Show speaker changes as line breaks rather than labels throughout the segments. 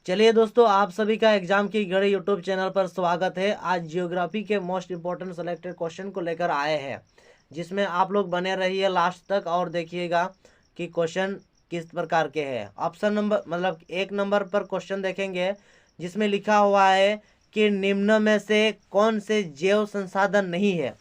चलिए दोस्तों, आप सभी का एग्जाम की घड़ी यूट्यूब चैनल पर स्वागत है। आज जियोग्राफी के मोस्ट इंपॉर्टेंट सेलेक्टेड क्वेश्चन को लेकर आए हैं, जिसमें आप लोग बने रहिए लास्ट तक और देखिएगा कि क्वेश्चन किस प्रकार के हैं। ऑप्शन नंबर मतलब 1 नंबर पर क्वेश्चन देखेंगे, जिसमें लिखा हुआ है कि निम्न में से कौन से जैव संसाधन नहीं है।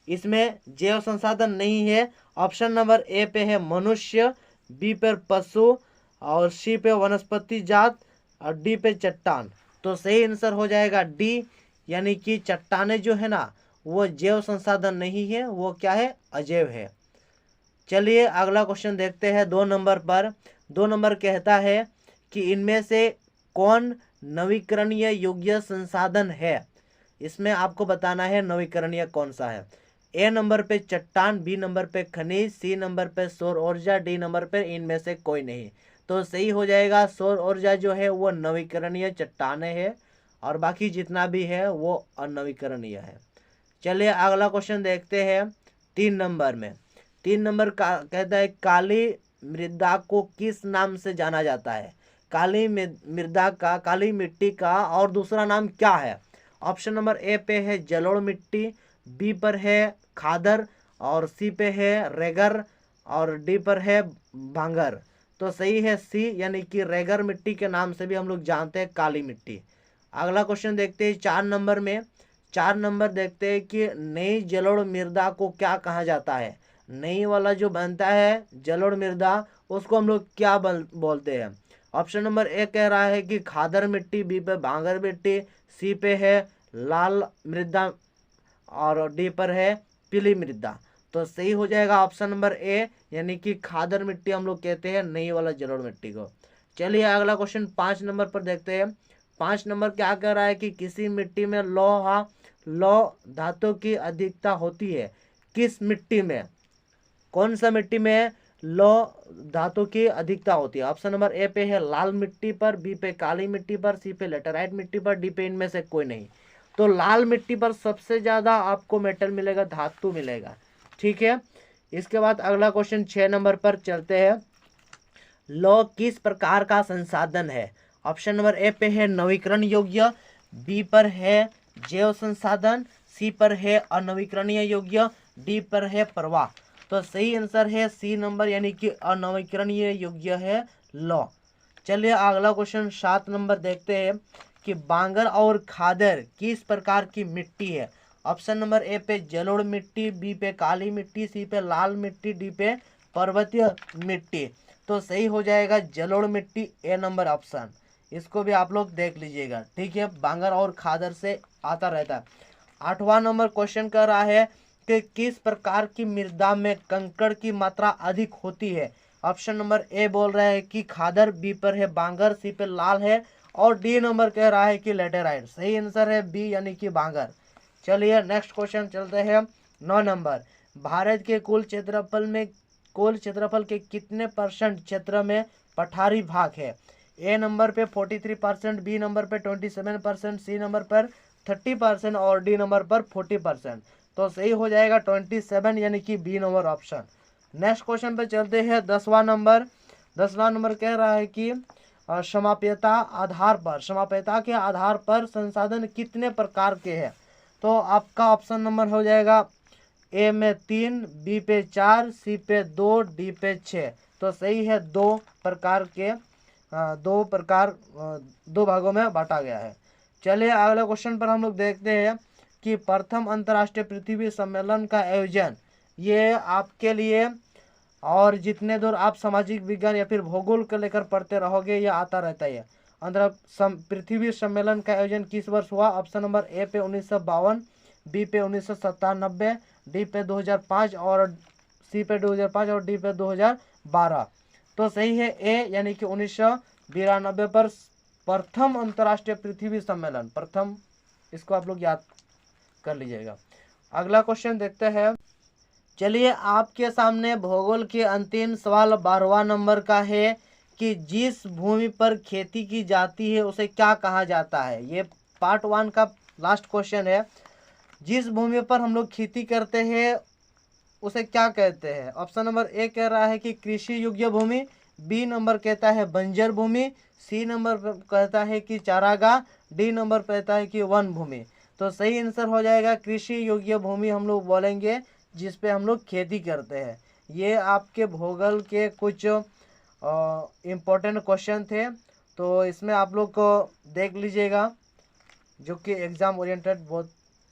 इसमें जैव संसाधन नहीं है। ऑप्शन नंबर ए पे है मनुष्य, बी पर पशु और सी पे वनस्पति जात और डी पे चट्टान। तो सही आंसर हो जाएगा डी, यानी कि चट्टाने जो है ना वो जैव संसाधन नहीं है, वो क्या है, अजैव है। चलिए अगला क्वेश्चन देखते हैं 2 नंबर पर। 2 नंबर कहता है कि इनमें से कौन नवीकरणीय योग्य संसाधन है। इसमें आपको बताना है नवीकरणीय कौन सा है। ए नंबर पे चट्टान, बी नंबर पे खनिज, सी नंबर पे सौर ऊर्जा, डी नंबर पे इनमें से कोई नहीं। तो सही हो जाएगा सौर ऊर्जा जो है वो नवीकरणीय चट्टाने है और बाकी जितना भी है वो अनवीकरणीय है। चलिए अगला क्वेश्चन देखते हैं 3 नंबर में। 3 नंबर का कहता है काली मृदा को किस नाम से जाना जाता है। काली मृदा का, काली मिट्टी का और दूसरा नाम क्या है। ऑप्शन नंबर ए पे है जलोढ़ मिट्टी, बी पर है खादर और सी पे है रेगर और डी पर है भांगर। तो सही है सी, यानी कि रेगर मिट्टी के नाम से भी हम लोग जानते हैं काली मिट्टी। अगला क्वेश्चन देखते हैं 4 नंबर में। 4 नंबर देखते हैं कि नई जलोढ़ मृदा को क्या कहा जाता है। नई वाला जो बनता है जलोढ़ मृदा, उसको हम लोग क्या बोलते हैं। ऑप्शन नंबर ए कह रहा है कि खादर मिट्टी, बी पे भांगर मिट्टी, सी पे है लाल मृदा और डी पर है पीली मृदा। तो सही हो जाएगा ऑप्शन नंबर ए, यानी कि खादर मिट्टी हम लोग कहते हैं नई वाला जलोढ़ मिट्टी को। चलिए अगला क्वेश्चन 5 नंबर पर देखते हैं। 5 नंबर क्या कह रहा है कि किसी मिट्टी में लौह धातु की अधिकता होती है। किस मिट्टी में, कौन सा मिट्टी में लौह धातु की अधिकता होती है। ऑप्शन नंबर ए पे है लाल मिट्टी पर, बी पे काली मिट्टी पर, सी पे लेटराइट मिट्टी पर, डी पे इनमें से कोई नहीं। तो लाल मिट्टी पर सबसे ज्यादा आपको मेटल मिलेगा, धातु मिलेगा। ठीक है। इसके बाद अगला क्वेश्चन 6 नंबर पर चलते हैं। लौह किस प्रकार का संसाधन है। ऑप्शन नंबर ए पे है नवीकरण योग्य, बी पर है जैव संसाधन, सी पर है अनवीकरणीय योग्य, डी पर है प्रवाह। तो सही आंसर है सी नंबर, यानी कि अनवीकरणीय योग्य है लौह। चलिए अगला क्वेश्चन 7 नंबर देखते हैं कि बांगर और खादर किस प्रकार की मिट्टी है। ऑप्शन नंबर ए पे जलोढ़ मिट्टी, बी पे काली मिट्टी, सी पे लाल मिट्टी, डी पे पर्वतीय मिट्टी। तो सही हो जाएगा जलोढ़ मिट्टी, ए नंबर ऑप्शन। इसको भी आप लोग देख लीजिएगा। ठीक है, बांगर और खादर से आता रहता है। 8वां नंबर क्वेश्चन कर रहा है कि किस प्रकार की मृदा में कंकड़ की मात्रा अधिक होती है। ऑप्शन नंबर ए बोल रहा है कि खादर, बी पर है बांगर, सी पे लाल है और डी नंबर कह रहा है कि लेटेराइट। सही आंसर है बी, यानी कि बांगर। चलिए नेक्स्ट क्वेश्चन चलते हैं 9 नंबर। भारत के कुल क्षेत्रफल के कितने % क्षेत्र में पठारी भाग है। ए नंबर पे 43%, बी नंबर पे 27%, सी नंबर पर 30% और डी नंबर पर 40%। तो सही हो जाएगा 27, यानी कि B number option. Next question पे चलते हैं 10वां नंबर। 10वां नंबर कह रहा है कि समाप्यता के आधार पर संसाधन कितने प्रकार के हैं। तो आपका ऑप्शन नंबर हो जाएगा ए में 3, बी पे 4, सी पे 2, डी पे 6। तो सही है दो भागों में बांटा गया है। चलिए अगले क्वेश्चन पर हम लोग देखते हैं कि प्रथम अंतर्राष्ट्रीय पृथ्वी सम्मेलन का आयोजन, ये आपके लिए और जितने दूर आप सामाजिक विज्ञान या फिर भूगोल को लेकर पढ़ते रहोगे ये आता रहता है। पृथ्वी सम्मेलन का आयोजन किस वर्ष हुआ। ऑप्शन नंबर ए पे 1952, बी पे 1997, डी पे 2005 और सी पे 2005 और डी पे 2012। तो सही है ए, यानी कि 1992 पर प्रथम अंतर्राष्ट्रीय पृथ्वी सम्मेलन, प्रथम, इसको आप लोग याद कर लीजिएगा। अगला क्वेश्चन देखते हैं। चलिए आपके सामने भूगोल के अंतिम सवाल 12वां नंबर का है कि जिस भूमि पर खेती की जाती है उसे क्या कहा जाता है। ये पार्ट 1 का लास्ट क्वेश्चन है। जिस भूमि पर हम लोग खेती करते हैं उसे क्या कहते हैं। ऑप्शन नंबर ए कह रहा है कि कृषि योग्य भूमि, बी नंबर कहता है बंजर भूमि, सी नंबर कहता है कि चारागाह, डी नंबर कहता है कि वन भूमि। तो सही आंसर हो जाएगा कृषि योग्य भूमि हम लोग बोलेंगे जिस पे हम लोग खेती करते हैं। ये आपके भूगोल के कुछ इम्पोर्टेंट क्वेश्चन थे, तो इसमें आप लोग को देख लीजिएगा, जो कि एग्ज़ाम ओरिएंटेड बहुत